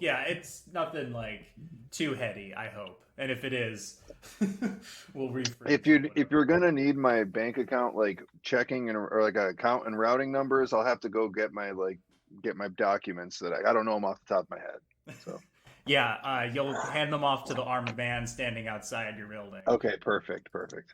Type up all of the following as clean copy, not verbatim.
Yeah, it's nothing like too heady, I hope. And if it is, we'll rephrase or If whatever. you're gonna need my bank account like checking and or like account and routing numbers, I'll have to go get my documents that I don't know them off the top of my head. So Yeah, you'll hand them off to the armed man standing outside your building. okay, perfect, perfect.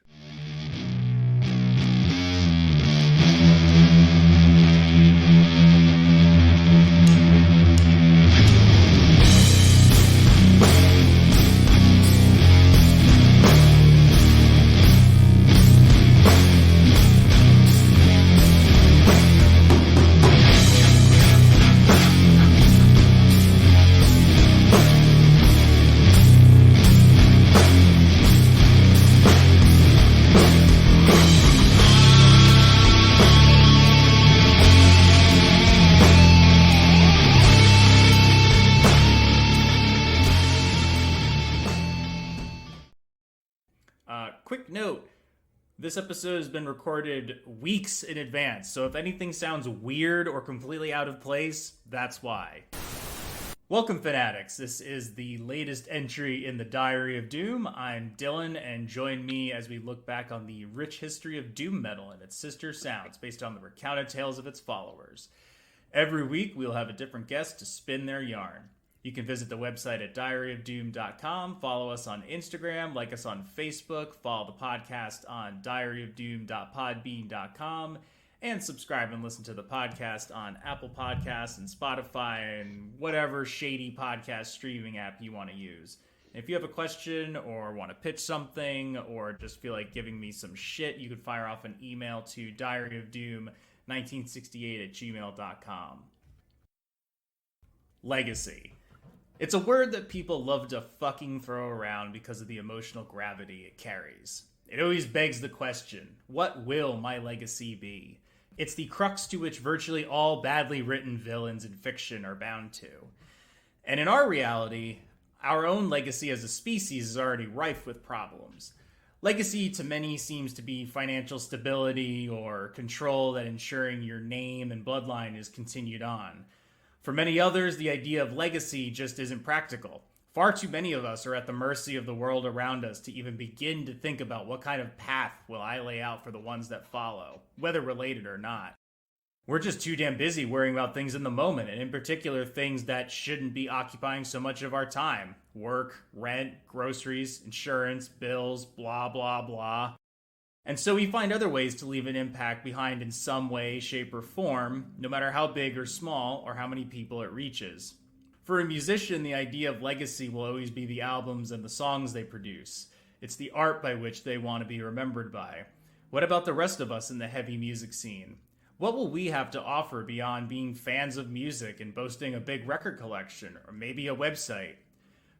Quick note, this episode has been recorded weeks in advance, so if anything sounds weird or completely out of place, that's why. Welcome, fanatics. This is the latest entry in the Diary of Doom. I'm Dylan, and join me as we look back on the rich history of doom metal and its sister sounds based on the recounted tales of its followers. Every week, we'll have a different guest to spin their yarn. You can visit the website at diaryofdoom.com, follow us on Instagram, like us on Facebook, follow the podcast on diaryofdoom.podbean.com, and subscribe and listen to the podcast on Apple Podcasts and Spotify and whatever shady podcast streaming app you want to use. And if you have a question or want to pitch something or just feel like giving me some shit, you can fire off an email to diaryofdoom1968@gmail.com. Legacy. It's a word that people love to fucking throw around because of the emotional gravity it carries. It always begs the question, what will my legacy be? It's the crux to which virtually all badly written villains in fiction are bound to. And in our reality, our own legacy as a species is already rife with problems. Legacy to many seems to be financial stability or control that ensuring your name and bloodline is continued on. For many others, the idea of legacy just isn't practical. Far too many of us are at the mercy of the world around us to even begin to think about what kind of path will I lay out for the ones that follow, whether related or not. We're just too damn busy worrying about things in the moment, and in particular things that shouldn't be occupying so much of our time. Work, rent, groceries, insurance, bills, blah blah blah. And so we find other ways to leave an impact behind in some way, shape, or form, no matter how big or small or how many people it reaches. For a musician, the idea of legacy will always be the albums and the songs they produce. It's the art by which they want to be remembered by. What about the rest of us in the heavy music scene? What will we have to offer beyond being fans of music and boasting a big record collection, or maybe a website?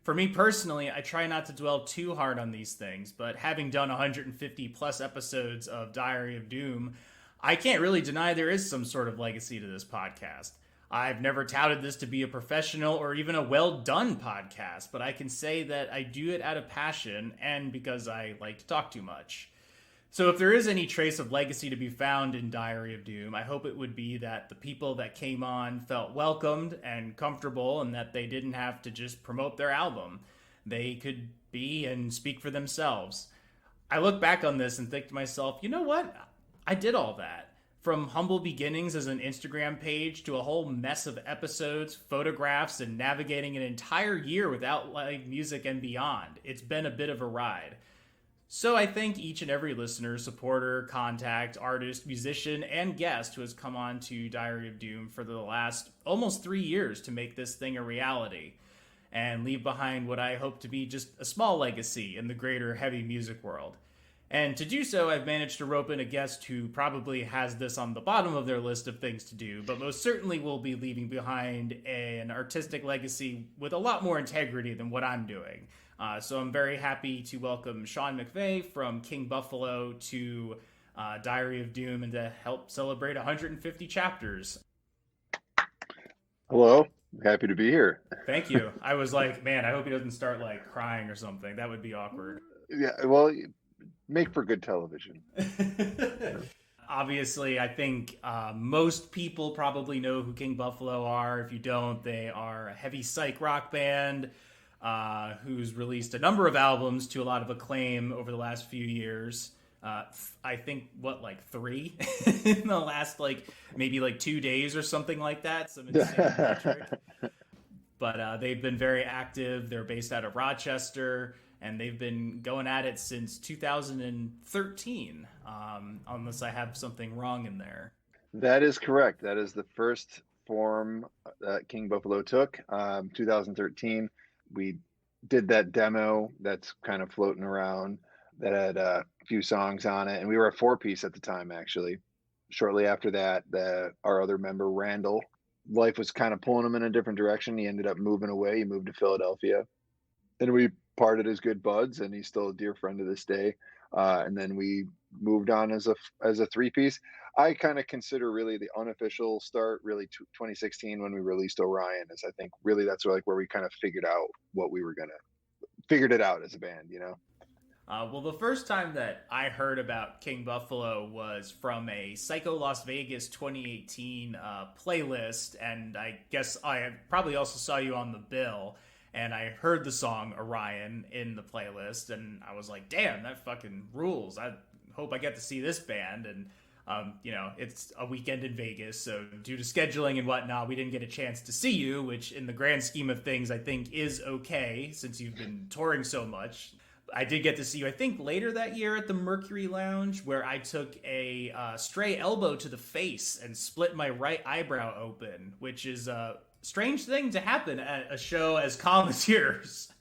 For me personally, I try not to dwell too hard on these things, but having done 150 plus episodes of Diary of Doom, I can't really deny there is some sort of legacy to this podcast. I've never touted this to be a professional or even a well done podcast, but I can say that I do it out of passion and because I like to talk too much. So if there is any trace of legacy to be found in Diary of Doom, I hope it would be that the people that came on felt welcomed and comfortable and that they didn't have to just promote their album. They could be and speak for themselves. I look back on this and think to myself, you know what? I did all that. From humble beginnings as an Instagram page to a whole mess of episodes, photographs, and navigating an entire year without live music and beyond. It's been a bit of a ride. So I thank each and every listener, supporter, contact, artist, musician, and guest who has come on to Diary of Doom for the last almost 3 years to make this thing a reality and leave behind what I hope to be just a small legacy in the greater heavy music world. And to do so, I've managed to rope in a guest who probably has this on the bottom of their list of things to do, but most certainly will be leaving behind an artistic legacy with a lot more integrity than what I'm doing. So I'm very happy to welcome Sean McVay from King Buffalo to Diary of Doom and to help celebrate 150 chapters. Hello, happy to be here. Thank you. I was like, man, I hope he doesn't start like crying or something. That would be awkward. Yeah, well, make for good television. Obviously, I think most people probably know who King Buffalo are. If you don't, they are a heavy psych rock band who's released a number of albums to a lot of acclaim over the last few years. I think like 3 in the last maybe 2 days or something like that. Some insane metric. But they've been very active. They're based out of Rochester, and they've been going at it since 2013, unless I have something wrong in there. That is correct. That is the first form that King Buffalo took, 2013. We did that demo that's kind of floating around that had a few songs on it, and we were a 4-piece at the time, actually. Shortly after that, our other member, Randall, life was kind of pulling him in a different direction. He ended up moving away. He moved to Philadelphia, and we parted as good buds, and he's still a dear friend to this day. And then we moved on as a 3-piece. I kind of consider really the unofficial start really 2016 when we released Orion, is I think really that's where we kind of figured out what we were figured it out as a band, you know. Well, the first time that I heard about King Buffalo was from a Psycho Las Vegas 2018 playlist, and I guess I probably also saw you on the bill, and I heard the song Orion in the playlist, and I was like, damn, that fucking rules. I hope I get to see this band, and it's a weekend in Vegas, so due to scheduling and whatnot, we didn't get a chance to see you, which in the grand scheme of things, I think is okay, since you've been touring so much. I did get to see you, I think, later that year at the Mercury Lounge, where I took a stray elbow to the face and split my right eyebrow open, which is a strange thing to happen at a show as calm as yours.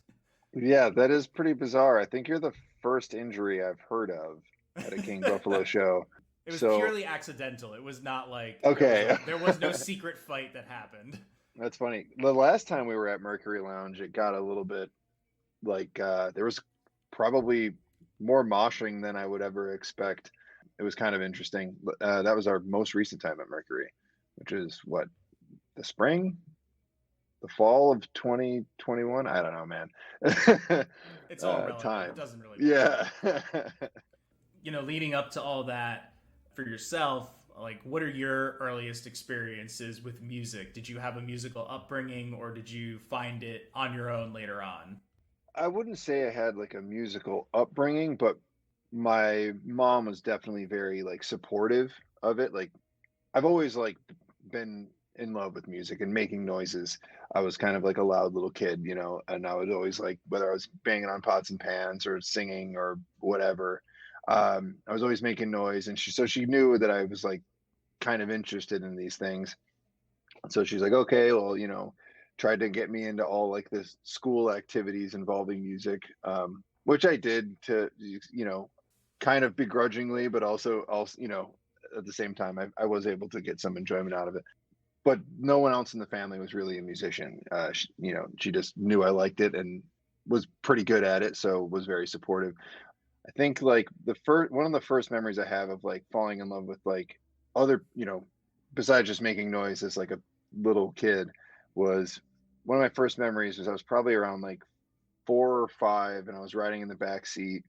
Yeah, that is pretty bizarre. I think you're the first injury I've heard of at a King Buffalo show. It was purely accidental. It was not like... Okay. There was no secret fight that happened. That's funny. The last time we were at Mercury Lounge, it got a little bit there was probably more moshing than I would ever expect. It was kind of interesting. That was our most recent time at Mercury, which is the fall of 2021. I don't know, man. It's all relevant. Time. It doesn't really matter. Yeah. Leading up to all that for yourself, what are your earliest experiences with music? Did you have a musical upbringing, or did you find it on your own later on? I wouldn't say I had a musical upbringing, but my mom was definitely very supportive of it. I've always been in love with music and making noises. I was kind of a loud little kid, and I was always whether I was banging on pots and pans or singing or whatever, I was always making noise. And she knew that I was kind of interested in these things. So she's like, okay, well, tried to get me into all this school activities involving music, which I did to, kind of begrudgingly, but also, at the same time, I was able to get some enjoyment out of it. But no one else in the family was really a musician. She just knew I liked it and was pretty good at it, so was very supportive. I think one of the first memories I have of falling in love with other, besides just making noise as a little kid, was one of my first memories was I was probably around 4 or 5, and I was riding in the back seat,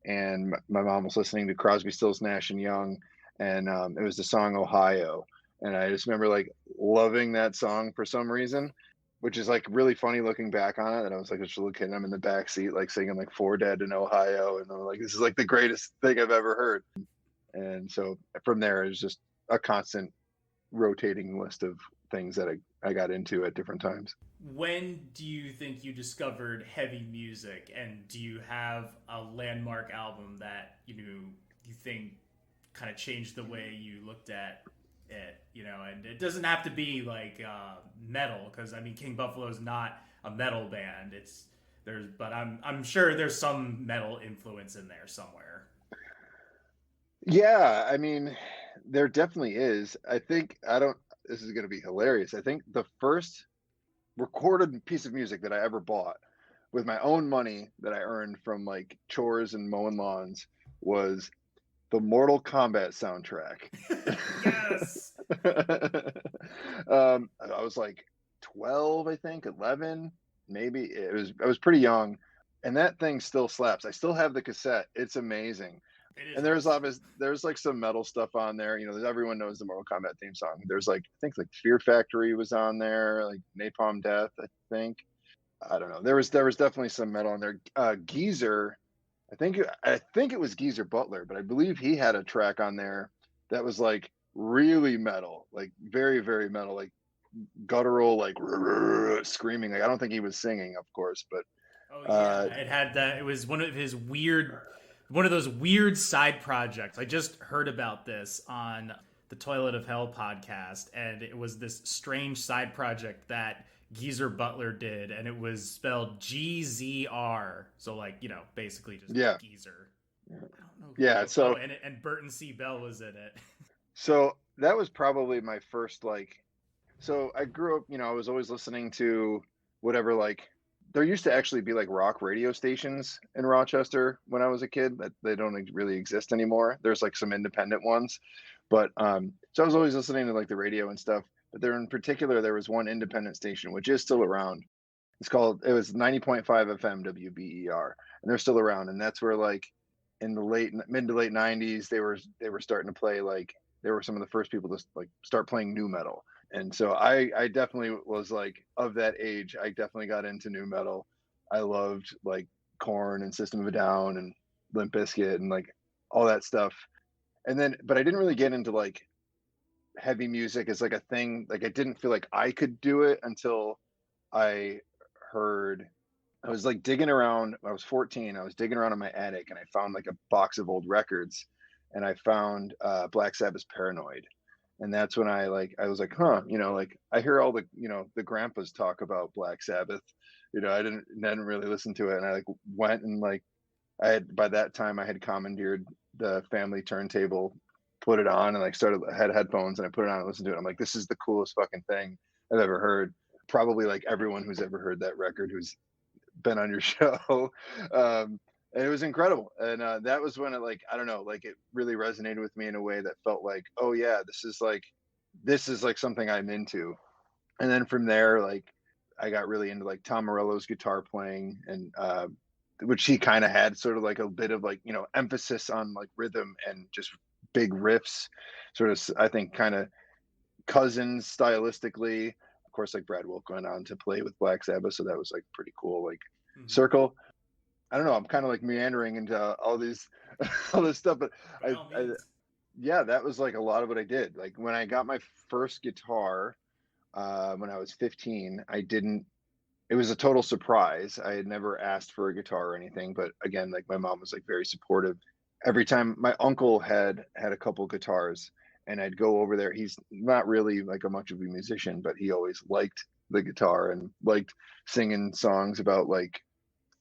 and my mom was listening to Crosby, Stills, Nash and Young, and it was the song Ohio, and I just remember loving that song for some reason, which is really funny looking back on it. And I was just a little kid, and I'm in the back seat singing For Dead in Ohio, and I'm this is the greatest thing I've ever heard. And so from there, it was just a constant rotating list of things that I got into at different times. When do you think you discovered heavy music, and do you have a landmark album that you think kind of changed the way you looked at it? And it doesn't have to be metal, because King Buffalo is not a metal band. But I'm sure there's some metal influence in there somewhere. Yeah, there definitely is. This is going to be hilarious. I think the first recorded piece of music that I ever bought with my own money that I earned from chores and mowing lawns was the Mortal Kombat soundtrack. Yes. I was 12, I think, 11, maybe. I was pretty young, and that thing still slaps. I still have the cassette. It's amazing. It is And awesome. there's like some metal stuff on there. Everyone knows the Mortal Kombat theme song. There's like I think like Fear Factory was on there, like Napalm Death, I think. I don't know. There was definitely some metal on there. Geezer, I think it was Geezer Butler, but I believe he had a track on there that was like really metal, like very, very metal, like guttural, like screaming. Like I don't think he was singing, of course, but Oh uh yeah, it had that. It was one of those weird side projects. I just heard about this on the Toilet of Hell podcast, and it was this strange side project that Geezer Butler did, and it was spelled GZR. So like basically just yeah. Geezer. I don't know Yeah, who. Oh, so and Burton C. Bell was in it. so that was probably my first like so I grew up, I was always listening to whatever like there used to actually be like rock radio stations in Rochester when I was a kid that they don't really exist anymore. There's like some independent ones, but so I was always listening to like the radio and stuff. But there in particular there was one independent station which is still around. It was 90.5 FM WBER, and they're still around. And that's where like in the mid to late 90s they were starting to play like they were some of the first people to like start playing new metal. And so I definitely was like of that age. I definitely got into new metal. I loved like Korn and System of a Down and Limp Bizkit and like all that stuff. And then but I didn't really get into like heavy music as like a thing. Like I didn't feel like I could do it until I heard I was like digging around. I was 14. I was digging around in my attic and I found like a box of old records and I found Black Sabbath's Paranoid. And that's when I was like, huh, like I hear all the grandpas talk about Black Sabbath. I didn't really listen to it. And I like went and like by that time I had commandeered the family turntable, put it on and like I had headphones and I put it on and listened to it. I'm like, this is the coolest fucking thing I've ever heard. Probably like everyone who's ever heard that record who's been on your show. And it was incredible. And that was when it like, I don't know, like it really resonated with me in a way that felt like, oh yeah, this is like something I'm into. And then from there, like I got really into like Tom Morello's guitar playing and which he kind of had sort of like a bit of like, emphasis on like rhythm and just big riffs, sort of, I think kind of cousins stylistically. Of course, like Brad Wilk went on to play with Black Sabbath, so that was like pretty cool. Like Hmm. circle. I don't know. I'm kind of like meandering into all these, all this stuff, but By all I, means. yeah, that was like a lot of what I did. Like when I got my first guitar, when I was 15, I didn't. It was a total surprise. I had never asked for a guitar or anything, but again, like my mom was like very supportive. Every time my uncle had a couple guitars, and I'd go over there. He's not really like a much of a musician, but he always liked the guitar and liked singing songs about like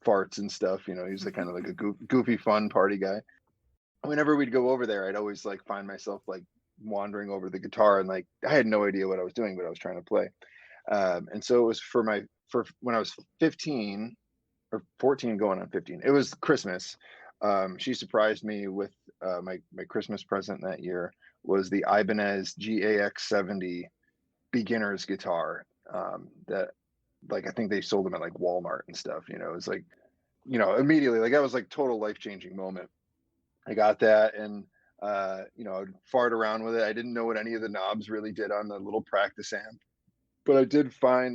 farts and stuff. He's like kind of like a goofy, fun party guy. Whenever we'd go over there, I'd always like find myself like wandering over the guitar and like I had no idea what I was doing, but I was trying to play. And so it was for when I was 15 or 14 going on 15. It was Christmas. She surprised me with my Christmas present that year was the Ibanez GAX70 beginner's guitar that like I think they sold them at like Walmart and stuff. It was like immediately like that was like total life-changing moment. I got that and I'd fart around with it. I didn't know what any of the knobs really did on the little practice amp, but I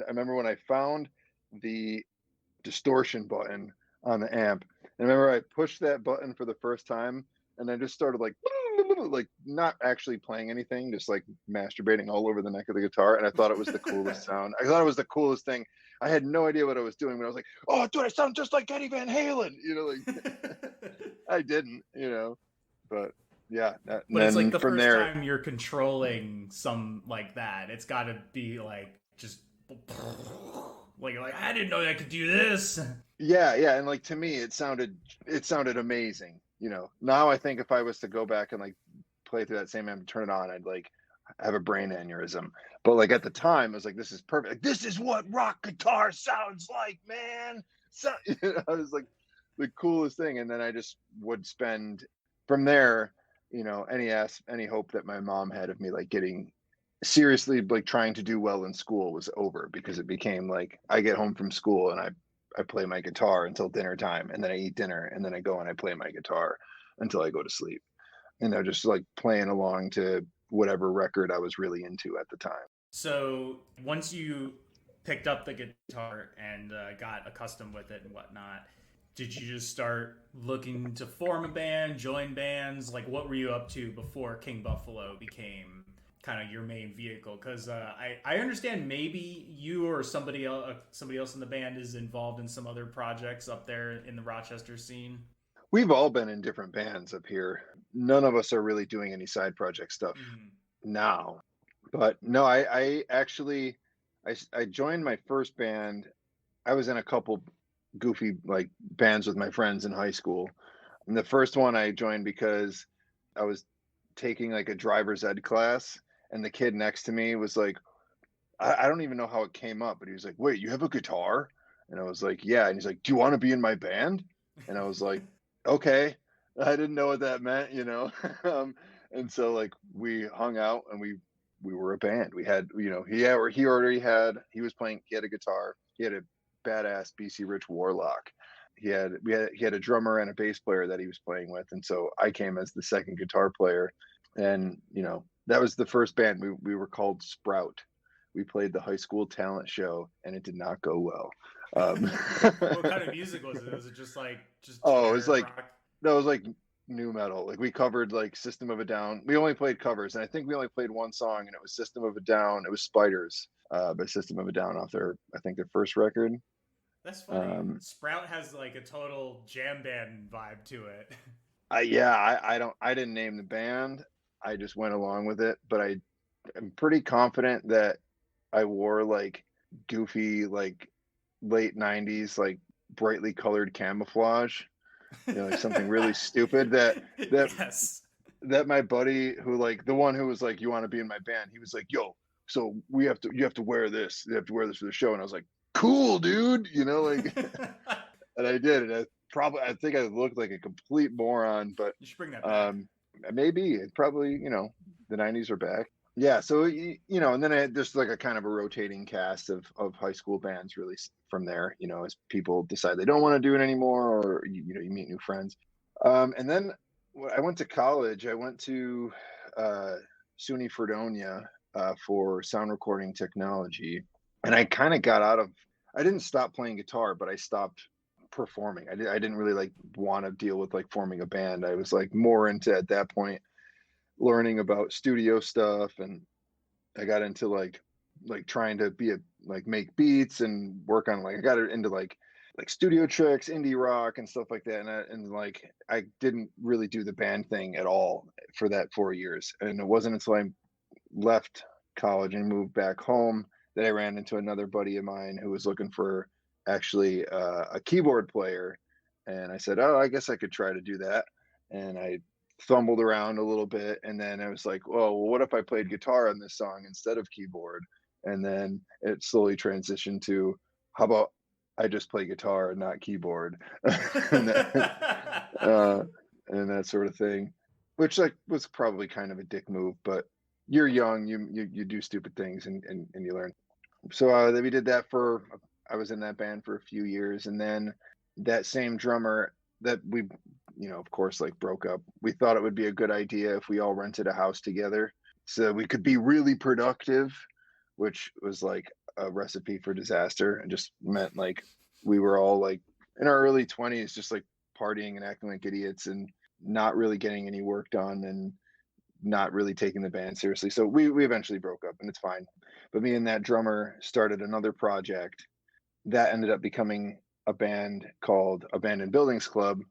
remember when I found the distortion button on the amp. And I remember I pushed that button for the first time and I just started like not actually playing anything, just like masturbating all over the neck of the guitar. And I thought it was the coolest sound. I thought it was the coolest thing. I had no idea what I was doing, but I was like, oh dude, I sound just like Eddie Van Halen. Like I didn't, but yeah. And But it's like then the from first there, time you're controlling some like that. It's got to be like just like I didn't know I could do this. yeah. And like to me, it sounded amazing. Now I think if I was to go back and like play through that same amp and turn it on, I'd like have a brain aneurysm. But like at the time, I was like, this is perfect. Like, this is what rock guitar sounds like, man. So I was like the coolest thing. And then I just would spend from there, any hope that my mom had of me like getting seriously like trying to do well in school was over because it became like I get home from school and I play my guitar until dinner time and then I eat dinner and then I go and I play my guitar. until I go to sleep. And they're just like playing along to whatever record I was really into at the time. So once you picked up the guitar and got accustomed with it and whatnot, did you just start looking to form a band, join bands? Like, what were you up to before King Buffalo became kind of your main vehicle? Because I understand maybe you or somebody else in the band is involved in some other projects up there in the Rochester scene. We've all been in different bands up here. None of us are really doing any side project stuff Mm. now. But no, I actually I joined my first band. I was in a couple goofy like bands with my friends in high school. And the first one I joined because I was taking like a driver's ed class, and the kid next to me was like, I don't even know how it came up, but he was like, "Wait, you have a guitar?" And I was like, "Yeah." And he's like, "Do you want to be in my band?" And I was like, "Okay." I didn't know what that meant. And so like we hung out and we were a band. We had, he was playing, he had a guitar. He had a badass BC Rich Warlock. He had a drummer and a bass player that he was playing with, and so I came as the second guitar player. And that was the first band. We were called Sprout. We played the high school talent show, and it did not go well. What kind of music was it? Was it just Oh, it was generic like rock? that was like new metal. Like we covered like System of a Down. We only played covers, and I think we only played one song, and it was System of a Down. It was Spiders by System of a Down off I think their first record. That's funny. Um, Sprout has like a total jam band vibe to it. I didn't name the band. I just went along with it, but am pretty confident that I wore like goofy like late 90s like brightly colored camouflage, like something really stupid that Yes. that my buddy who like the one who was like, "You want to be in my band?" He was like, "Yo, so you have to wear this. You have to wear this for the show." And I was like, "Cool, dude." Like and I did. And I think I looked like a complete moron, but You should bring that back. um maybe it probably, the 90s are back. Yeah, so and then I had just like a kind of a rotating cast of high school bands really from there, as people decide they don't want to do it anymore, or you meet new friends. And then I went to college. I went to SUNY Fredonia for sound recording technology, and I kind of got out of. I didn't stop playing guitar, but I stopped performing. I didn't really like want to deal with like forming a band. I was like more into at that point learning about studio stuff, and I got into like trying to be a like make beats and work on like I got into like studio tricks, indie rock and stuff like that. And like I didn't really do the band thing at all for that 4 years. And it wasn't until I left college and moved back home that I ran into another buddy of mine who was looking for actually a keyboard player. And I said, "Oh, I guess I could try to do that." And I fumbled around a little bit, and then I was like, well, what if I played guitar on this song instead of keyboard? And then it slowly transitioned to, how about I just play guitar and not keyboard? and, that, uh, and that sort of thing, which like was probably kind of a dick move, but you're young, you do stupid things, and you learn. So we did that I was in that band for a few years, and then that same drummer that we, of course, like broke up. We thought it would be a good idea if we all rented a house together so we could be really productive, which was like a recipe for disaster, and just meant like we were all like in our early 20s, just like partying and acting like idiots and not really getting any work done and not really taking the band seriously. So we eventually broke up, and it's fine. But me and that drummer started another project that ended up becoming a band called Abandoned Buildings Club.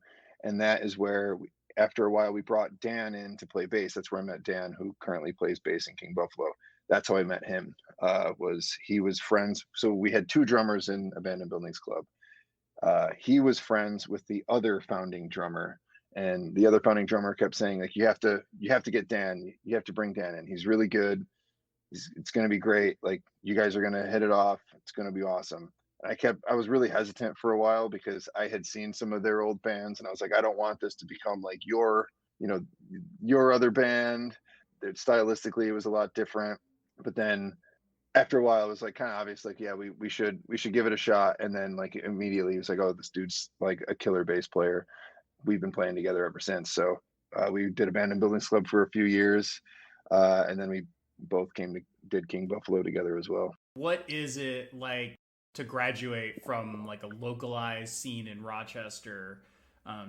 And that is where after a while we brought Dan in to play bass. That's where I met Dan, who currently plays bass in King Buffalo. That's how I met him. He was friends. So we had two drummers in Abandoned Buildings Club. He was friends with the other founding drummer, and the other founding drummer kept saying like, you have to get Dan. You have to bring Dan in. He's really good. It's going to be great. Like, you guys are going to hit it off. It's going to be awesome. I was really hesitant for a while because I had seen some of their old bands, and I was like, I don't want this to become like your other band. Stylistically, it was a lot different. But then after a while, it was like kind of obvious, like, yeah, we should give it a shot. And then like immediately, it was like, oh, this dude's like a killer bass player. we've been playing together ever since. So we did Abandoned Buildings Club for a few years, and then we both did King Buffalo together as well. What is it like to graduate from like a localized scene in Rochester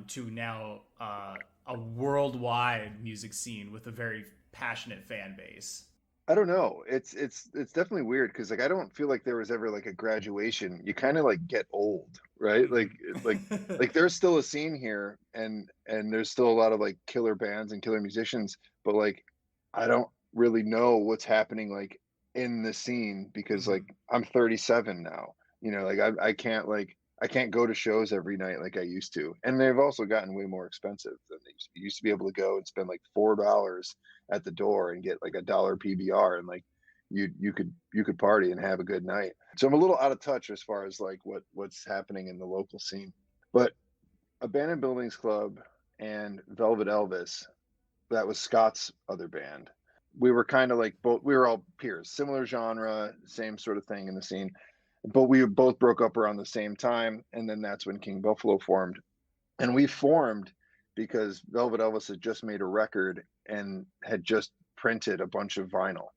to now a worldwide music scene with a very passionate fan base? I don't know. It's definitely weird because like I don't feel like there was ever like a graduation. You kind of like get old, right? Like Mm-hmm. like there's still a scene here, and there's still a lot of like killer bands and killer musicians, but like I don't really know what's happening like in the scene because like Mm-hmm. I'm 37 now. You know, like I can't go to shows every night like I used to. And they've also gotten way more expensive than they used to be. You used to be able to go and spend like $4 at the door and get like a PBR, and like you could party and have a good night. So I'm a little out of touch as far as like what's happening in the local scene. But Abandoned Buildings Club and Velvet Elvis, that was Scott's other band. We were kind of like both, we were all peers, similar genre, same sort of thing in the scene, but we both broke up around the same time, and then that's when King Buffalo formed. And we formed because Velvet Elvis had just made a record and had just printed a bunch of vinyl.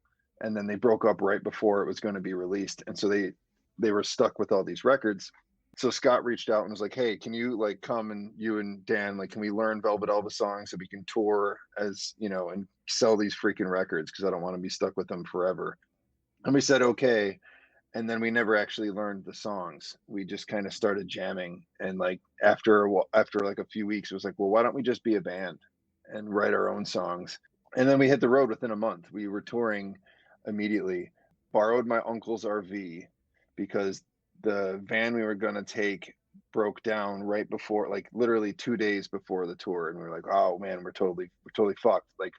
And then they broke up right before it was going to be released. And so they were stuck with all these records. So Scott reached out and was like, "Hey, can you like come, and you and Dan, like, can we learn Velvet Elvis songs so we can tour, as you know, and sell these freaking records, because I don't want to be stuck with them forever." And we said okay, and then we never actually learned the songs. We just kind of started jamming, and like after like a few weeks, it was like, well, why don't we just be a band and write our own songs? And then we hit the road within a month. We were touring immediately. Borrowed my uncle's RV because the van we were gonna take broke down right before, like literally 2 days before the tour, and we were like, oh man, we're totally fucked. Like,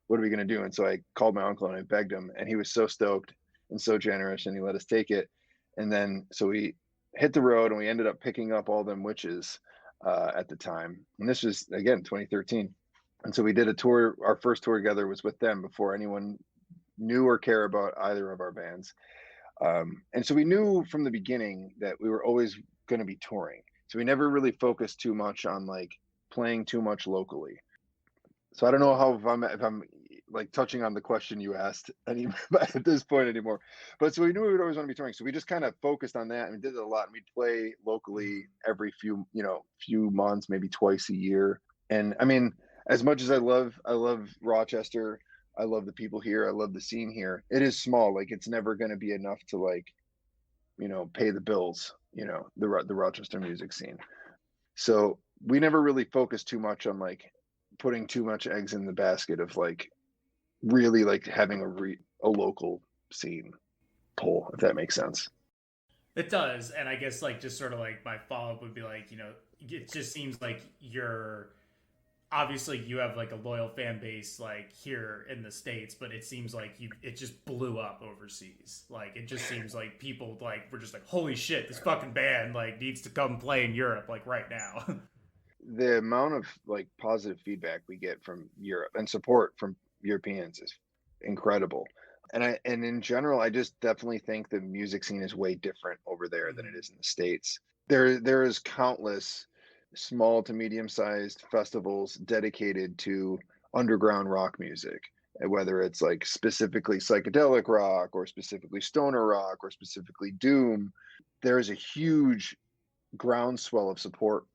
what are we gonna do? And so I called my uncle and I begged him, and he was so stoked and so generous, and he let us take it. And then so we hit the road, and we ended up picking up All Them Witches at the time. And this was again 2013. And so we did a tour. Our first tour together was with them before anyone knew or care about either of our bands. And so we knew from the beginning that we were always going to be touring. So we never really focused too much on like playing too much locally. So I don't know how, if I'm like touching on the question you asked any at this point anymore. But so we knew we would always want to be touring. So we just kind of focused on that, and we did it a lot. And we'd play locally every few months, maybe twice a year. And I mean, as much as I love Rochester, I love the people here, I love the scene here. It is small. Like it's never going to be enough to like, pay the bills, the Rochester music scene. So we never really focused too much on like putting too much eggs in the basket of like really like having a local scene pull, if that makes sense. It does, and I guess like just sort of like my follow up would be like, it just seems like you're obviously you have like a loyal fan base like here in the States, but it seems like it just blew up overseas. Like it just seems like people like were just like, holy shit, this fucking band like needs to come play in Europe like right now. The amount of like positive feedback we get from Europe and support from Europeans is incredible. And in general, I just definitely think the music scene is way different over there than it Mhm. is in the States. There is countless small to medium sized festivals dedicated to underground rock music, whether it's like specifically psychedelic rock or specifically stoner rock or specifically doom. There is a huge groundswell of support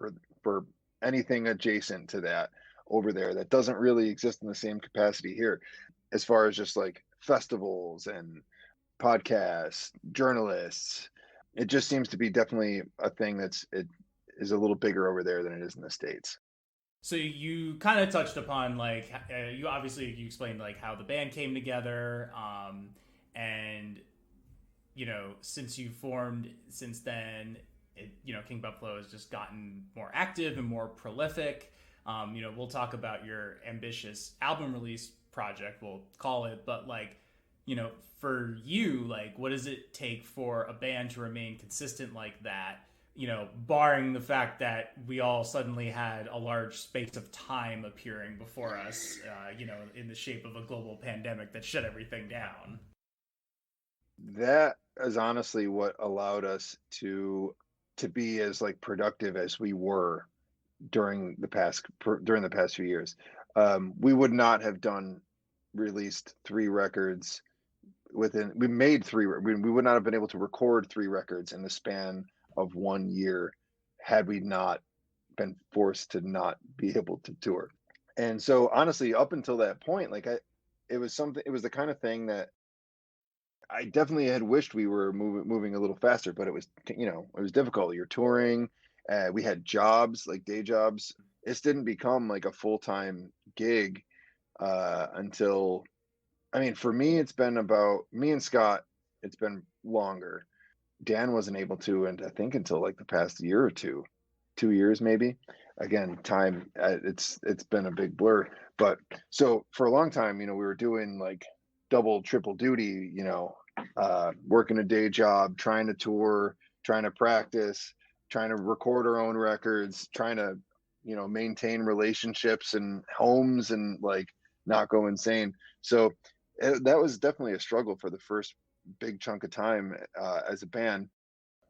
for anything adjacent to that over there that doesn't really exist in the same capacity here, as far as just like festivals and podcasts, journalists. It just seems to be definitely a thing it is a little bigger over there than it is in the States. So you kind of touched upon like you explained like how the band came together, and since you formed since then, King Buffalo has just gotten more active and more prolific. We'll talk about your ambitious album release project, we'll call it, but like, for you, like, what does it take for a band to remain consistent like that? Barring the fact that we all suddenly had a large space of time appearing before us, in the shape of a global pandemic that shut everything down. That is honestly what allowed us to be as like productive as we were during the past few years. We would not have released 3 records within. We made we would not have been able to record 3 records in the span of 1 year had we not been forced to not be able to tour. And so honestly, up until that point, it was the kind of thing that I definitely had wished we were moving a little faster, but it was difficult. You're touring. We had jobs, like day jobs. This didn't become like a full-time gig until, I mean, for me, it's been about me and Scott. It's been longer. Dan wasn't able to, and I think until like the past year or 2 years maybe. Again, time, it's been a big blur. But so for a long time, we were doing like double, triple duty. Working a day job, trying to tour, trying to practice, trying to record our own records, trying to maintain relationships and homes and like not go insane. So that was definitely a struggle for the first big chunk of time as a band.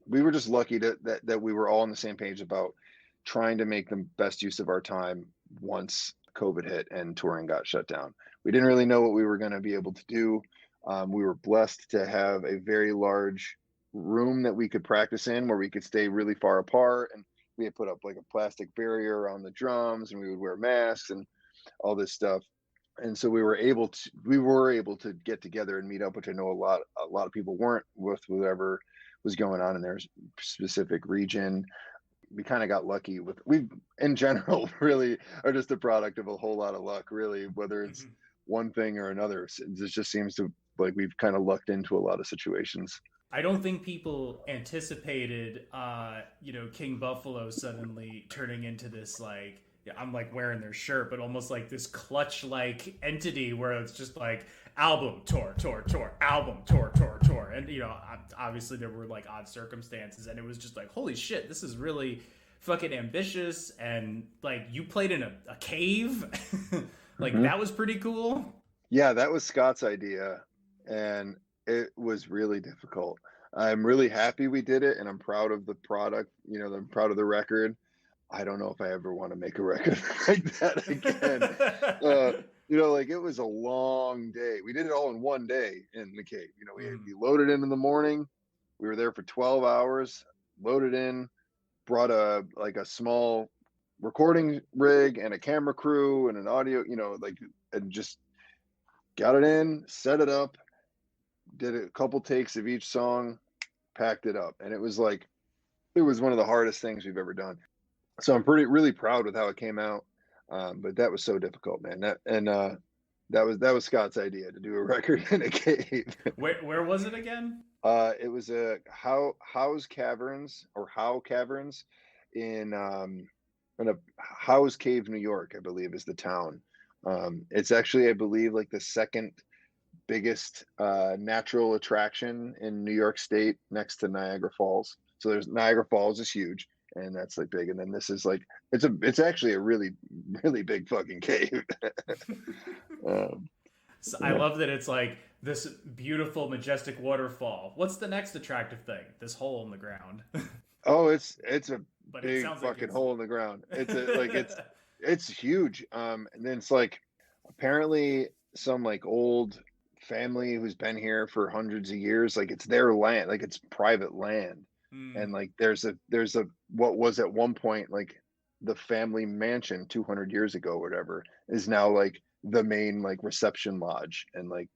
We were just lucky that we were all on the same page about trying to make the best use of our time once COVID hit and touring got shut down. We didn't really know what we were going to be able to do. We were blessed to have a very large room that we could practice in where we could stay really far apart. And we had put up like a plastic barrier around the drums, and we would wear masks and all this stuff. And so we were able to get together and meet up, which I know a lot of people weren't, with whatever was going on in their specific region. We kind of got lucky we in general really are just a product of a whole lot of luck, really, whether it's one thing or another. It just seems to like we've kind of lucked into a lot of situations. I don't think people anticipated, King Buffalo suddenly turning into this like, I'm like wearing their shirt, but almost like this clutch-like entity where it's just like album, tour, album, tour. And, obviously there were like odd circumstances, and it was just like, holy shit, this is really fucking ambitious. And like you played in a cave. Like that was pretty cool. Yeah, that was Scott's idea, and it was really difficult. I'm really happy we did it, and I'm proud of the product. I'm proud of the record. I don't know if I ever want to make a record like that again. Like it was a long day. We did it all in one day in the cave. We loaded in the morning. We were there for 12 hours, loaded in, brought a small recording rig and a camera crew and an audio, and just got it in, set it up, did a couple takes of each song, packed it up. And it was one of the hardest things we've ever done. So I'm really proud with how it came out. But that was so difficult, man. That was Scott's idea, to do a record in a cave. Where was it again? It was Howe's Caverns in a Howe's Cave, New York, I believe is the town. It's actually, I believe, like the second biggest natural attraction in New York State, next to Niagara Falls. So there's Niagara Falls is huge, and that's like big. And then this is like it's actually a really, really big fucking cave. So I love that it's like this beautiful, majestic waterfall. What's the next attractive thing? This hole in the ground. Oh, it's a big fucking hole in the ground. It's huge. And then it's like apparently some like old family who's been here for hundreds of years, like it's their land, like it's private land. And like there's a what was at one point like the family mansion 200 years ago or whatever is now like the main like reception lodge, and like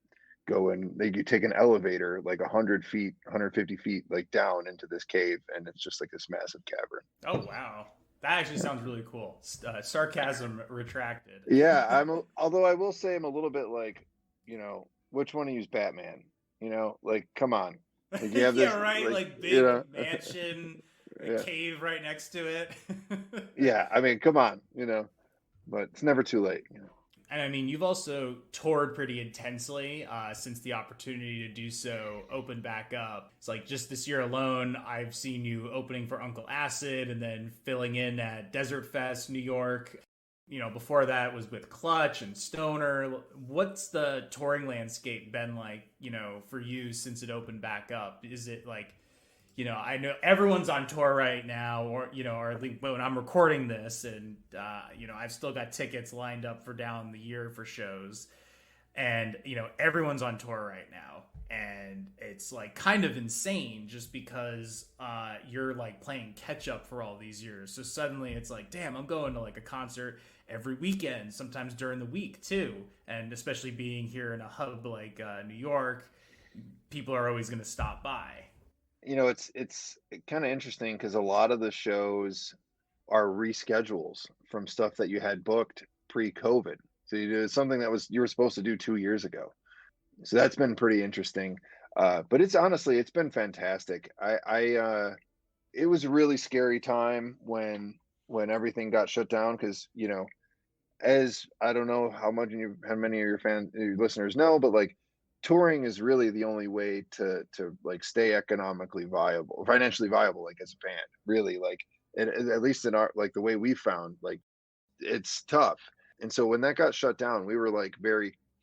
you take an elevator like 150 feet like down into this cave, and it's just like this massive cavern. Oh wow, that actually sounds really cool. Sarcasm retracted. Yeah, although I will say I'm a little bit like, which one of you's Batman? Like come on. Like you have this, yeah, right. Like big mansion, cave right next to it. Yeah, I mean, come on, but it's never too late. And I mean, you've also toured pretty intensely since the opportunity to do so opened back up. It's like just this year alone, I've seen you opening for Uncle Acid and then filling in at Desert Fest, New York. Before that was with Clutch and Stoner. What's the touring landscape been like, for you since it opened back up? Is it like, I know everyone's on tour right now, or at least when I'm recording this, and I've still got tickets lined up for down the year for shows, and everyone's on tour right now, and it's like kind of insane just because you're like playing catch up for all these years. So suddenly it's like, damn, I'm going to like a concert every weekend, sometimes during the week too, and especially being here in a hub like New York, people are always going to stop by. It's kind of interesting because a lot of the shows are reschedules from stuff that you had booked pre-COVID. So you did something that was you were supposed to do 2 years ago. So that's been pretty interesting. But it's honestly, it's been fantastic. It was a really scary time when everything got shut down because as I don't know how many of your listeners know, but like touring is really the only way to like stay economically viable, financially viable, like as a band. Really, like at least in our like the way we found, like it's tough. And so when that got shut down, we were like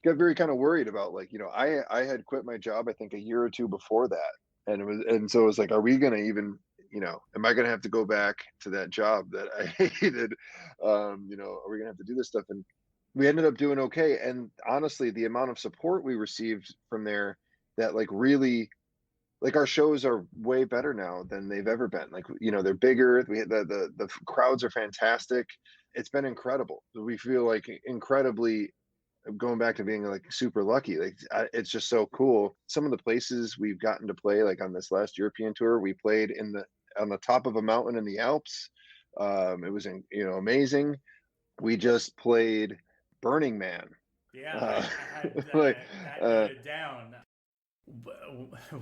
got very kind of worried about like I had quit my job I think a year or two before that, and so it was like, are we gonna even am I gonna have to go back to that job that I hated? Are we gonna have to do this stuff? And we ended up doing okay. And honestly, the amount of support we received from there, that like really like our shows are way better now than they've ever been. Like they're bigger. The crowds are fantastic. It's been incredible. We feel like incredibly going back to being like super lucky. Like it's just so cool. Some of the places we've gotten to play, like on this last European tour, we played on the top of a mountain in the Alps. It was amazing. We just played Burning Man. Yeah, Uh, I had like that uh, noted down.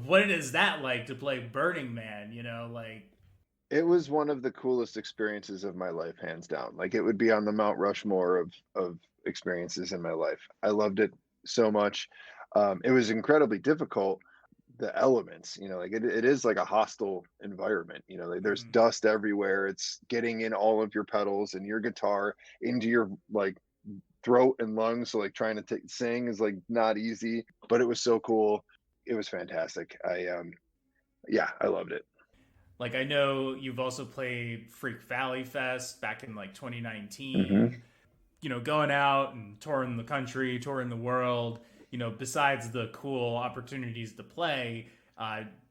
What is that like to play Burning Man? Like, it was one of the coolest experiences of my life, hands down. Like it would be on the Mount Rushmore of experiences in my life. I loved it so much. It was incredibly difficult. The elements, like it is like a hostile environment. Like there's mhm. dust everywhere. It's getting in all of your pedals and your guitar into your like throat and lungs. So like trying to sing is like not easy, but it was so cool. It was fantastic. Yeah, I loved it. Like I know you've also played Freak Valley Fest back in like Hmm. 2019. Going out and touring the country, touring the world. Besides the cool opportunities to play,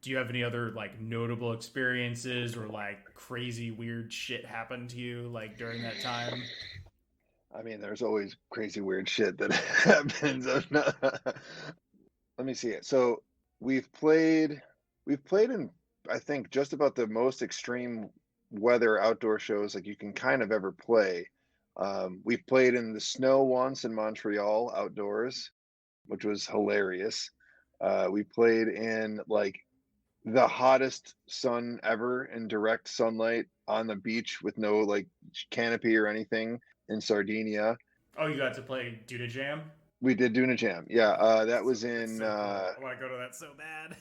do you have any other like notable experiences or like crazy weird shit happen to you like during that time? I mean, there's always crazy weird shit that happens. Let me see it. So we've played we've played in I think just about the most extreme weather outdoor shows like you can kind of ever play. We've played in the snow once in Montreal outdoors, which was hilarious. We played in like the hottest sun ever in direct sunlight on the beach with no like canopy or anything in Sardinia. Oh, you got to play Duda Jam? We did Duna Jam. Yeah, that So was it's in so cool. I want to go to that so bad.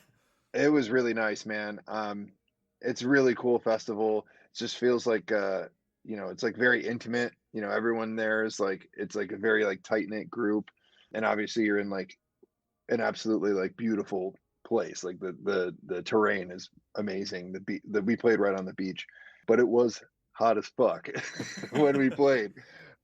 it was really nice, man. It's a really cool festival. It just feels like it's like very intimate. Everyone there is like it's like a very like tight-knit group. And obviously you're in like an absolutely like beautiful place. Like the terrain is amazing. The we played right on the beach, but it was hot as fuck when we played.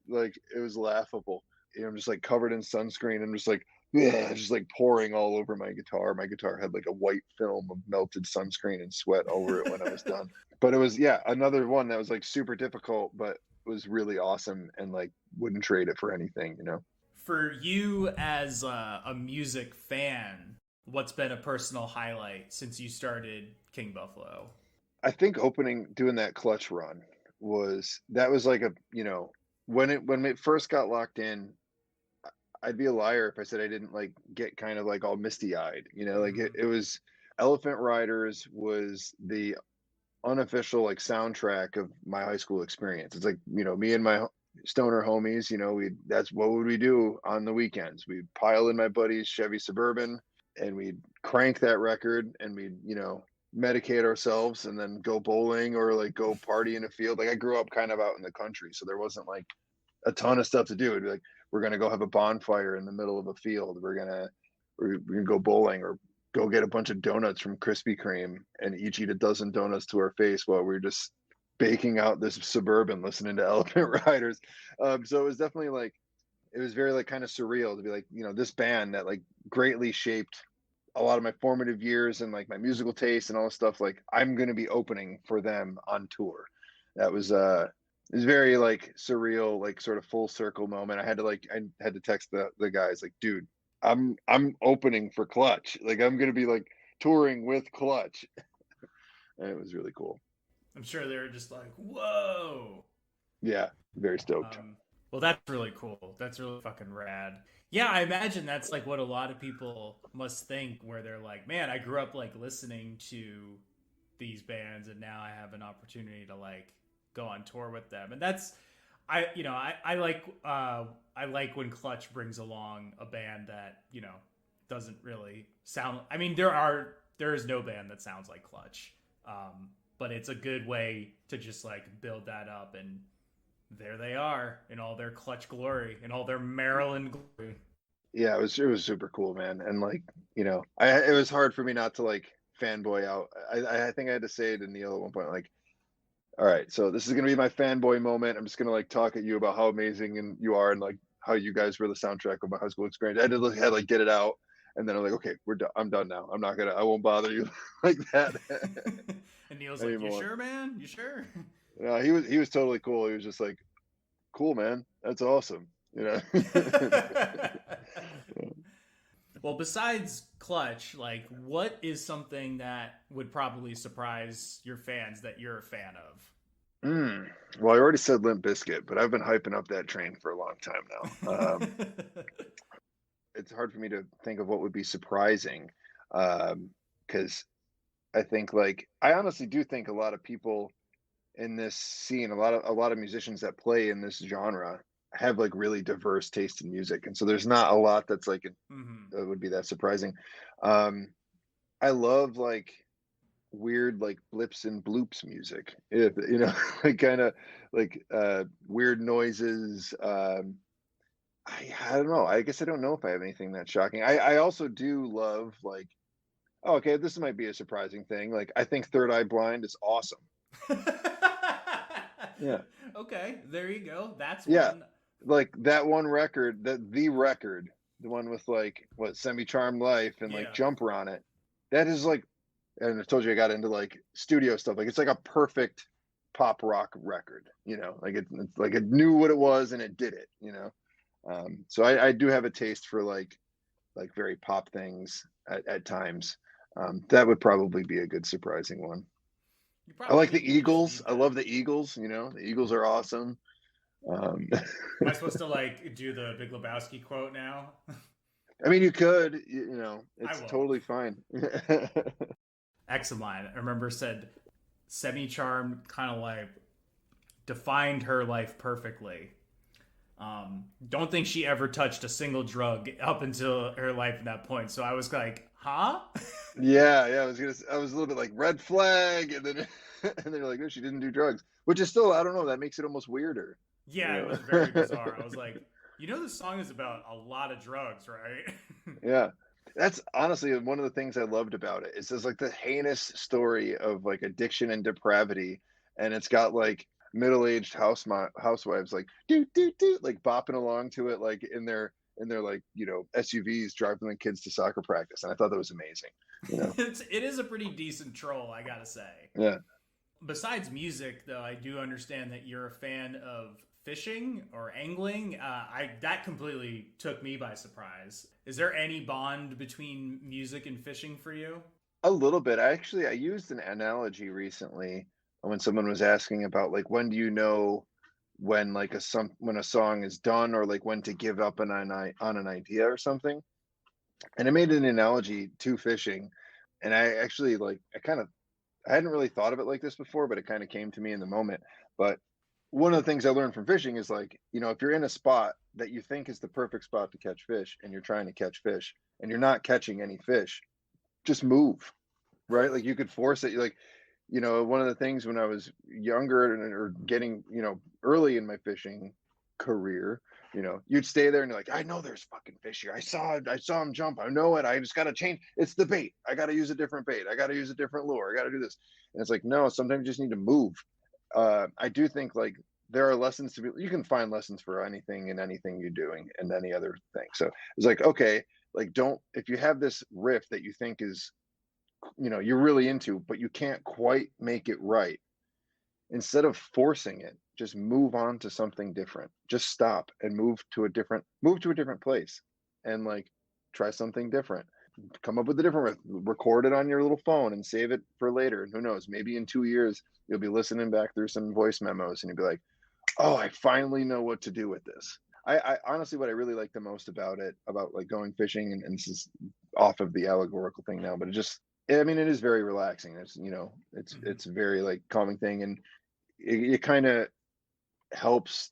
Like it was laughable. I'm just like covered in sunscreen and just like yeah, just like pouring all over my guitar. My guitar had like a white film of melted sunscreen and sweat over it when I was done. But it was yeah, another one that was like super difficult, but was really awesome and like wouldn't trade it for anything. For you as a music fan, what's been a personal highlight since you started King Buffalo? I think doing that clutch run that was like when it first got locked in, I'd be a liar if I said I didn't like get kind of like all misty eyed, like Mm-hmm. it was Elephant Riders was the unofficial like soundtrack of my high school experience. It's like, me and my stoner homies, that's what would we do on the weekends? We'd pile in my buddy's Chevy Suburban and we'd crank that record and we'd, medicate ourselves and then go bowling or like go party in a field. Like I grew up kind of out in the country, so there wasn't like a ton of stuff to do. It'd be like, we're gonna go have a bonfire in the middle of a field. We're gonna go bowling or go get a bunch of donuts from Krispy Kreme and each eat a dozen donuts to our face while we were just baking out this Suburban listening to Elephant Riders. So it was definitely like, it was very like kind of surreal to be like, this band that like greatly shaped a lot of my formative years and like my musical taste and all this stuff. Like I'm going to be opening for them on tour. That was, it was very like surreal, like sort of full circle moment. I had to text the guys like, dude, I'm opening for Clutch. Like I'm gonna be like touring with Clutch. And it was really cool. I'm sure they were just like, whoa. Yeah, very stoked. Well, that's really cool. That's really fucking rad. Yeah, I imagine that's like what a lot of people must think, where they're like, man, I grew up like listening to these bands and now I have an opportunity to like go on tour with them. And that's, I like when Clutch brings along a band that, doesn't really sound, I mean, there is no band that sounds like Clutch. But it's a good way to just like build that up, and there they are in all their Clutch glory, in all their Maryland glory. Yeah, it was super cool, man. And like, it was hard for me not to like fanboy out. I think I had to say to Neil at one point, like, all right, so this is gonna be my fanboy moment. I'm just gonna like talk at you about how amazing and you are and like how you guys were the soundtrack of my high school experience. I had to like get it out, and then I'm like, okay, we're done. I'm done now. I won't bother you like that. And Neil's like, you sure, man? You sure? Yeah, he was totally cool. He was just like, cool, man. That's awesome. Well, besides Clutch, like, what is something that would probably surprise your fans that you're a fan of? Well, I already said Limp Bizkit, but I've been hyping up that train for a long time now. It's hard for me to think of what would be surprising, because I think like I honestly do think a lot of people in this scene, a lot of musicians that play in this genre have like really diverse taste in music, and so there's not a lot that's like that would be that surprising. I love like weird like blips and bloops music, like kind of like weird noises. I don't know. I guess I don't know if I have anything that's shocking. I also do love like, oh, okay, this might be a surprising thing. Like I think Third Eye Blind is awesome. Yeah. Okay, there you go. That's one. Like that one record, the record, the one with like what Semi Charmed Life and like Jumper on it. That is like, and I told you I got into like studio stuff. Like it's like a perfect pop rock record. Like it's like it knew what it was and it did it. So I do have a taste for like very pop things at times. That would probably be a good surprising one. I like the Eagles. I love the Eagles. The Eagles are awesome. Am I supposed to like do the Big Lebowski quote now? I mean, you could. It's totally fine. Ex of mine, I remember, said semi-charmed kind of like defined her life perfectly. Don't think she ever touched a single drug up until her life at that point. So I was like, huh? Yeah. I was a little bit like red flag, and then they're like, oh, she didn't do drugs, which is still, I don't know, that makes it almost weirder. Yeah, it was very bizarre. I was like, this song is about a lot of drugs, right? Yeah. That's honestly one of the things I loved about it. It's just like the heinous story of like addiction and depravity, and it's got like middle-aged housewives like do like bopping along to it, like in their like SUVs driving the kids to soccer practice, and I thought that was amazing. It is a pretty decent troll, I gotta say. Yeah. Besides music, though, I do understand that you're a fan of fishing or angling. That completely took me by surprise. Is there any bond between music and fishing for you? A little bit. I used an analogy recently when someone was asking about like when do you know when like when a song is done, or like when to give up on an idea or something. And I made an analogy to fishing, and I actually like I hadn't really thought of it like this before, but it kind of came to me in the moment. But one of the things I learned from fishing is like, if you're in a spot that you think is the perfect spot to catch fish, and you're trying to catch fish and you're not catching any fish, just move, right? Like you could force it. Like, one of the things when I was younger or getting, early in my fishing career You'd stay there and you're like, I know there's fucking fish here. I saw him jump. I know it. I just got to change. It's the bait. I got to use a different bait. I got to use a different lure. I got to do this. And it's like, no, sometimes you just need to move. I do think like there are lessons to be, you can find lessons for anything and anything you're doing and any other thing. So it's like, okay, like if you have this riff that you think is, you're really into, but you can't quite make it right, instead of forcing it, just move on to something different. Just stop and move to a different place and like try something different. Come up with a different, record it on your little phone and save it for later. And who knows, maybe in 2 years you'll be listening back through some voice memos and you'll be like, oh, I finally know what to do with this. I honestly, what I really like the most about it, about like going fishing, and this is off of the allegorical thing now, but it is very relaxing. It's very like calming thing, and it kind of helps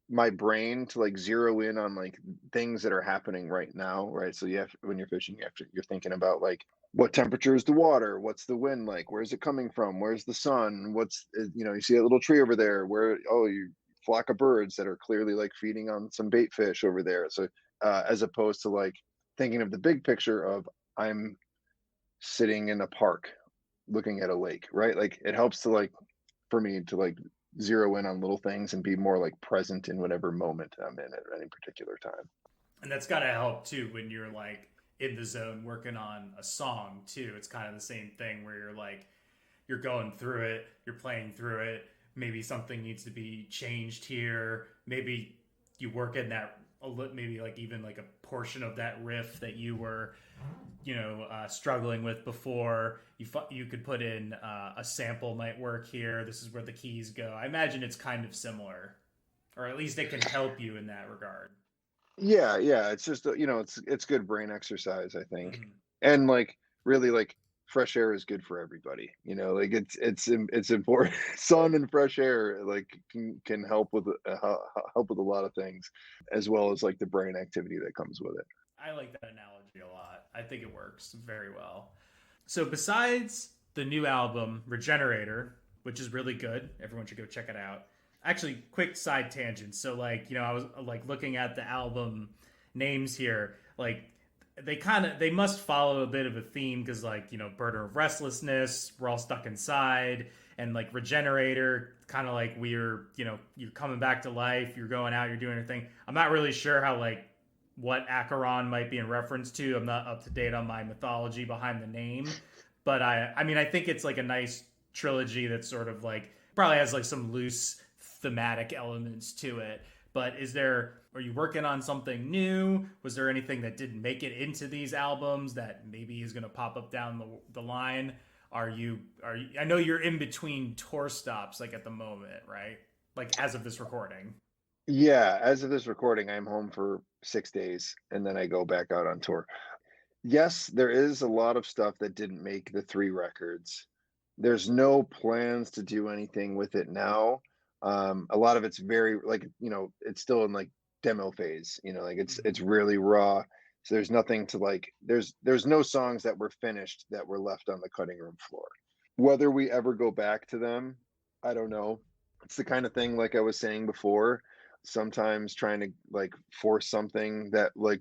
my brain to like zero in on like things that are happening right now, right? So when you're fishing, you're thinking about like, what temperature is the water, what's the wind like, where's it coming from, where's the sun, you see a little tree over there, you flock of birds that are clearly like feeding on some bait fish over there. So as opposed to like thinking of the big picture of, I'm sitting in a park looking at a lake, right? Like it helps to like, for me to like zero in on little things and be more like present in whatever moment I'm in at any particular time. And that's got to help too when you're like in the zone working on a song too. It's kind of the same thing where you're like, you're going through it, you're playing through it. Maybe something needs to be changed here. Maybe you work in that, maybe like even like a portion of that riff that you were, struggling with before. You could put in a sample might work here. This is where the keys go. I imagine it's kind of similar, or at least it can help you in that regard. Yeah. It's just it's good brain exercise, I think, and like really like fresh air is good for everybody. Like it's important. Sun and fresh air like can help with help with a lot of things, as well as like the brain activity that comes with it. I like that analogy a lot. I think it works very well. So besides the new album Regenerator, which is really good, everyone should go check it out. Actually, quick side tangent. So like, I was like looking at the album names here, like they must follow a bit of a theme, because like, Burden of Restlessness, we're all stuck inside, and like Regenerator, kind of like you're coming back to life, you're going out, you're doing your thing. I'm not really sure how like what Acheron might be in reference to. I'm not up to date on my mythology behind the name, but I think it's like a nice trilogy that sort of like probably has like some loose thematic elements to it. But are you working on something new? Was there anything that didn't make it into these albums that maybe is going to pop up down the line? Are you, I know you're in between tour stops like at the moment, right? Like as of this recording. Yeah, as of this recording, I'm home for 6 days and then I go back out on tour. Yes, there is a lot of stuff that didn't make the 3 records. There's no plans to do anything with it now. A lot of it's very like, it's still in like demo phase, like it's really raw. So there's nothing to like, there's no songs that were finished that were left on the cutting room floor. Whether we ever go back to them, I don't know. It's the kind of thing, like I was saying before, sometimes trying to like force something that like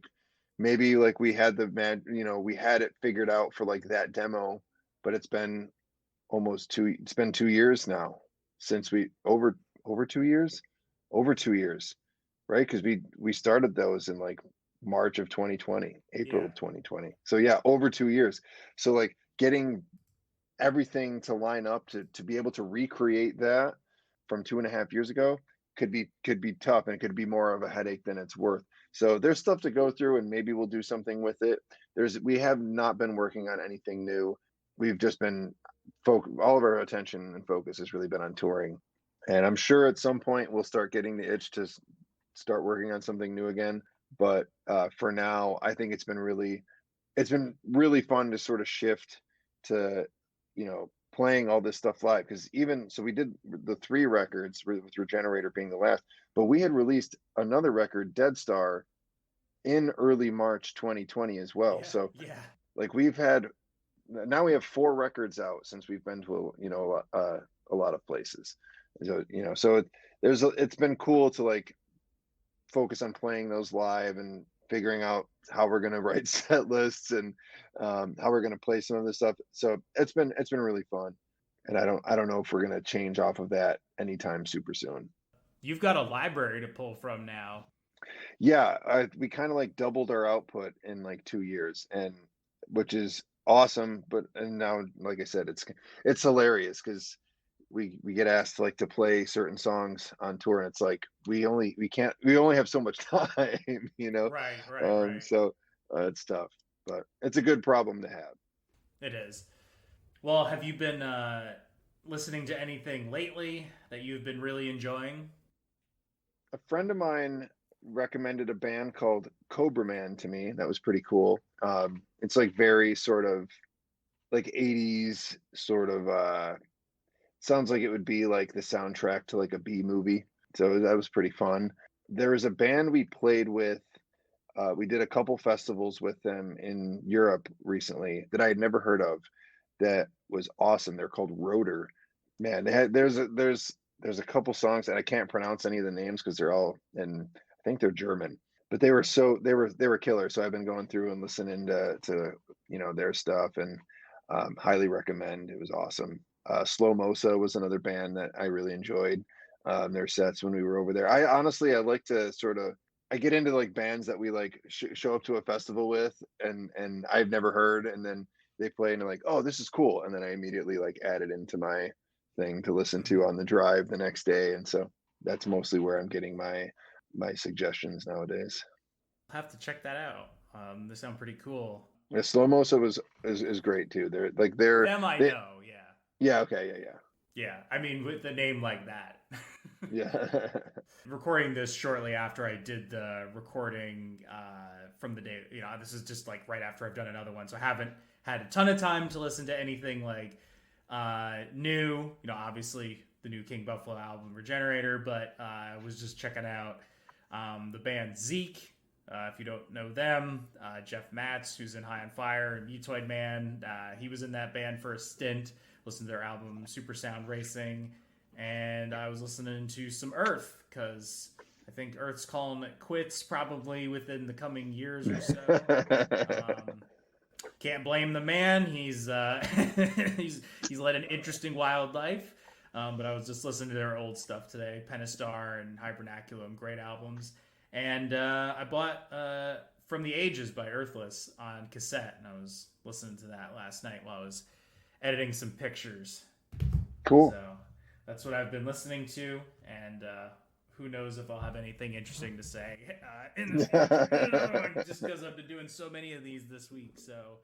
maybe like we had we had it figured out for like that demo, but it's been 2 years now since over 2 years, right? Because we started those in like March of 2020, April of 2020. So yeah, over 2 years. So like getting everything to line up to be able to recreate that from 2.5 years ago could be tough, and it could be more of a headache than it's worth. So there's stuff to go through, and maybe we'll do something with it. We have not been working on anything new. We've just been all of our attention and focus has really been on touring, and I'm sure at some point we'll start getting the itch to start working on something new again. But for now, I think it's been really fun to sort of shift to playing all this stuff live, because even so we did the 3 records with Regenerator being the last, but we had released another record, Dead Star, in early March 2020 as well. Like we have 4 records out since we've been to a lot of places. So it's been cool to like focus on playing those live and figuring out how we're gonna write set lists and how we're gonna play some of this stuff. So it's been really fun, and I don't know if we're gonna change off of that anytime super soon. You've got a library to pull from now. Yeah, we kind of like doubled our output in like 2 years, and which is awesome. But and now, like I said, it's hilarious because we get asked like to play certain songs on tour, and it's like we only have so much time, you know. Right, right, right. So it's tough, but it's a good problem to have. It is. Well, have you been listening to anything lately that you've been really enjoying? A friend of mine recommended a band called Cobra Man to me. That was pretty cool. It's like very sort of like 80s sort of sounds like it would be like the soundtrack to like a B movie. So that was pretty fun. There was a band we played with. We did a couple festivals with them in Europe recently that I had never heard of. That was awesome. They're called Rotor. Man, there's a couple songs and I can't pronounce any of the names because they're all and I think they're German. But they were killer. So I've been going through and listening to their stuff and highly recommend. It was awesome. Slow Mosa was another band that I really enjoyed their sets when we were over there. I like to sort of I get into like bands that we like show up to a festival with and I've never heard and then they play and they're like, oh, this is cool, and then I immediately like add it into my thing to listen to on the drive the next day, and so that's mostly where I'm getting my suggestions nowadays. I'll have to check that out. They sound pretty cool. Yeah, Slow Mosa is great too. They're Them I they know, yeah. yeah, okay, yeah, Yeah, I mean, with the name like that. yeah. Yeah. Recording this shortly after I did the recording from the day, this is just like right after I've done another one. So I haven't had a ton of time to listen to anything like new, obviously the new King Buffalo album, Regenerator, but I was just checking out the band Zeke. If you don't know them, Jeff Matz, who's in High on Fire and Mutoid Man, he was in that band for a stint. Listened to their album Super Sound Racing, and I was listening to some Earth because I think Earth's calling it quits probably within the coming years or so. Can't blame the man. He's he's led an interesting wild life. But I was just listening to their old stuff today, Pentastar and Hibernaculum, great albums. And I bought From the Ages by Earthless on cassette, and I was listening to that last night while I was editing some pictures. Cool. So that's what I've been listening to, and who knows if I'll have anything interesting to say in this just because I've been doing so many of these this week. So,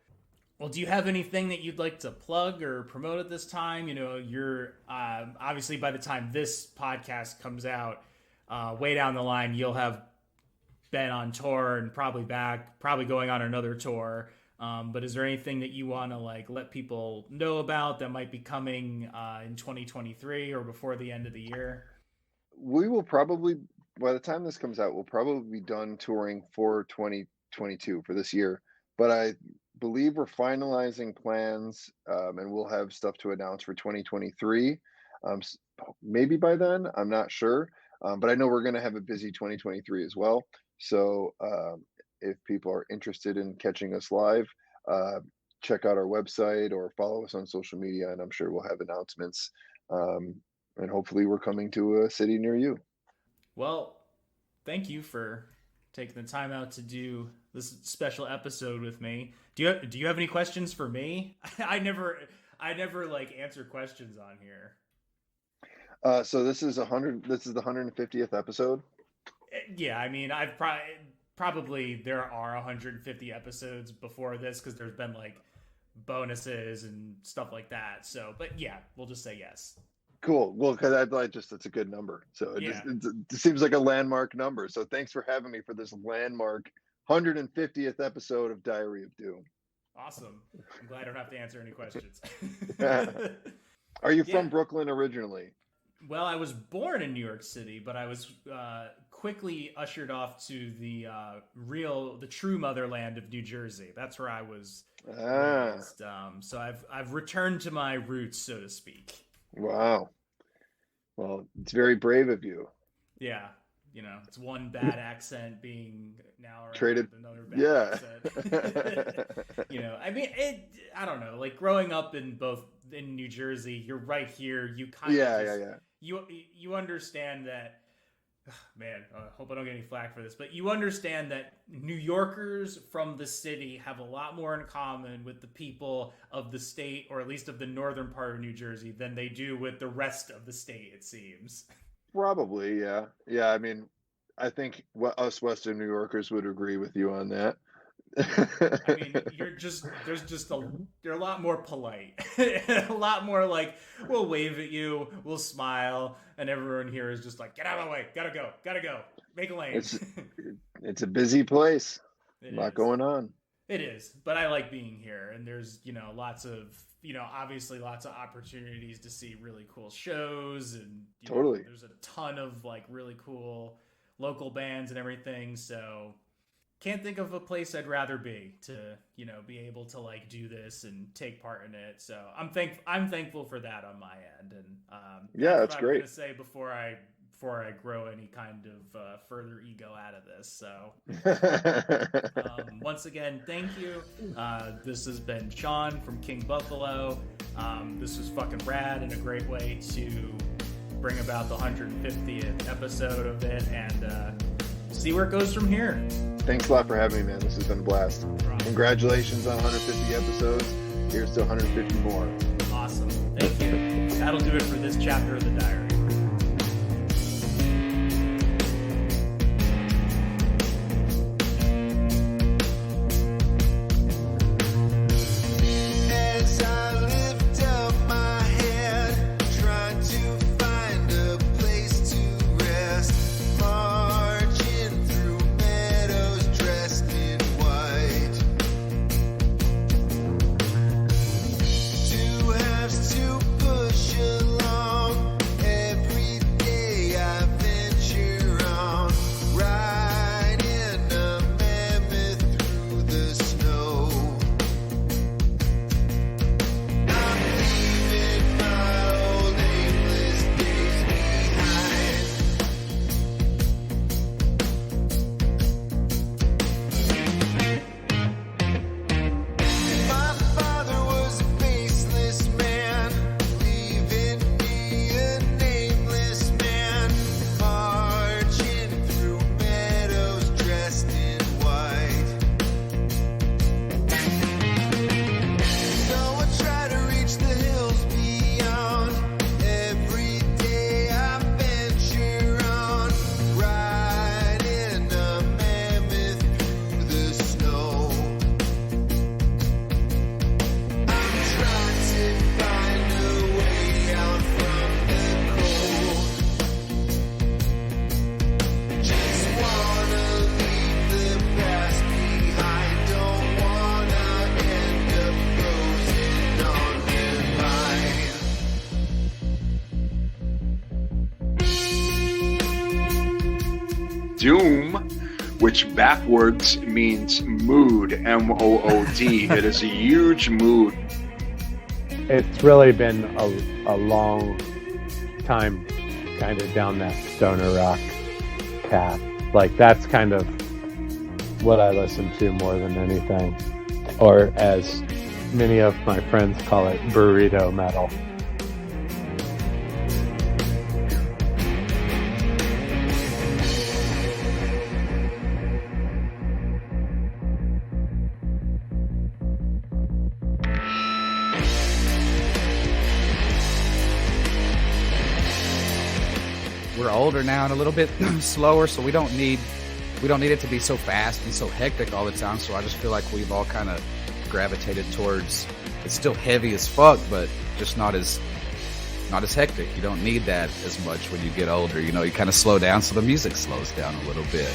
well, do you have anything that you'd like to plug or promote at this time? You're obviously by the time this podcast comes out, way down the line, you'll have been on tour and probably going on another tour. But is there anything that you want to like let people know about that might be coming in 2023 or before the end of the year? We will probably, by the time this comes out, we'll probably be done touring for 2022 for this year. But I believe we're finalizing plans, and we'll have stuff to announce for 2023. Maybe by then, I'm not sure. But I know we're going to have a busy 2023 as well. So if people are interested in catching us live, check out our website or follow us on social media, and I'm sure we'll have announcements. And hopefully we're coming to a city near you. Well, thank you for taking the time out to do this special episode with me. Do you have any questions for me? I never like answer questions on here. So this is the 150th episode. Yeah, I mean, I've probably there are 150 episodes before this because there's been like bonuses and stuff like that. So, but yeah, we'll just say yes. Cool. Well, because that's a good number. So it seems like a landmark number. So thanks for having me for this landmark 150th episode of Diary of Doom. Awesome. I'm glad I don't have to answer any questions. Are you from Brooklyn originally? Well, I was born in New York City, but I was quickly ushered off to the true motherland of New Jersey. That's where I was raised. So I've returned to my roots, so to speak. Wow. Well, it's very brave of you. Yeah. it's one bad accent being now traded with another bad accent. I mean, I don't know. Like growing up in New Jersey, you're right here. You kind of you understand that. Man, I hope I don't get any flack for this, but you understand that New Yorkers from the city have a lot more in common with the people of the state, or at least of the northern part of New Jersey, than they do with the rest of the state, it seems. Probably, yeah. Yeah, I mean, I think us Western New Yorkers would agree with you on that. I mean, you're a lot more polite, a lot more like, we'll wave at you, we'll smile, and everyone here is just like, get out of the way, gotta go, make a lane. It's a busy place. A lot going on. It is, but I like being here, and there's obviously lots of opportunities to see really cool shows, and totally there's a ton of like really cool local bands and everything, so can't think of a place I'd rather be to, be able to like do this and take part in it. So I'm thankful for that on my end. And that's great. I'm gonna say before I grow any kind of further ego out of this. So once again, thank you. This has been Sean from King Buffalo. This was fucking rad and a great way to bring about the 150th episode of it, and see where it goes from here. Thanks a lot for having me, man. This has been a blast. Congratulations on 150 episodes. Here's to 150 more. Awesome. Thank you. That'll do it for this chapter of the diary. Doom, which backwards means mood, M-O-O-D. It is a huge mood. It's really been a long time kind of down that stoner rock path. Like, that's kind of what I listen to more than anything. Or as many of my friends call it, burrito metal. We're older now and a little bit slower, so we don't need it to be so fast and so hectic all the time. So I just feel like we've all kind of gravitated towards, it's still heavy as fuck, but just not as hectic. You don't need that as much when you get older. You kind of slow down, so the music slows down a little bit.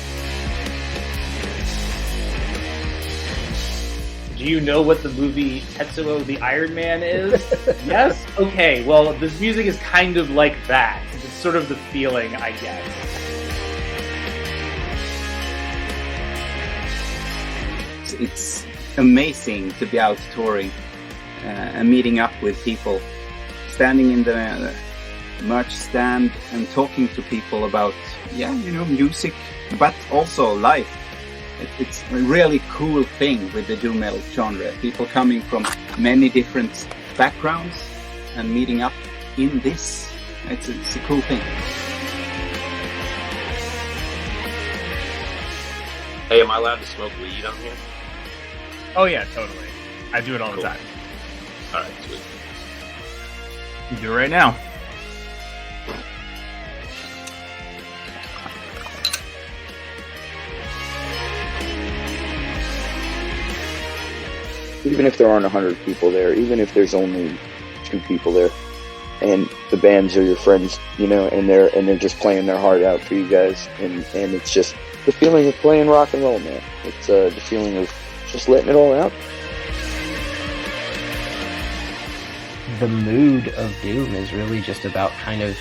Do you know what the movie Tetsuo the Iron Man is? Yes? Okay, well, this music is kind of like that. It's sort of the feeling I get. It's amazing to be out touring and meeting up with people, standing in the much stand and talking to people about, music, but also life. It's a really cool thing with the doom metal genre. People coming from many different backgrounds and meeting up in this. It's a cool thing. Hey, am I allowed to smoke weed on here? Oh yeah, totally. I do it all the time. All right, sweet. You do it right now. Even if there aren't 100 people there, even if there's only 2 people there, and the bands are your friends, and they're just playing their heart out for you guys, and it's just the feeling of playing rock and roll, man. It's the feeling of just letting it all out. The mood of Doom is really just about kind of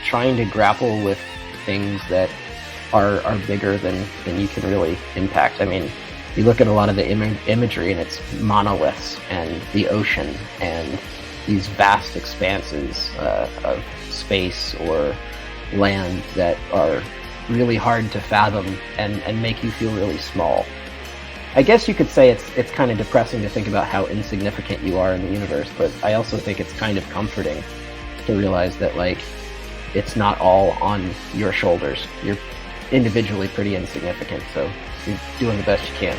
trying to grapple with things that are bigger than you can really impact. I mean, you look at a lot of the imagery and it's monoliths and the ocean and these vast expanses of space or land that are really hard to fathom and make you feel really small. I guess you could say it's kind of depressing to think about how insignificant you are in the universe, but I also think it's kind of comforting to realize that, like, it's not all on your shoulders. You're individually pretty insignificant, so you're doing the best you can.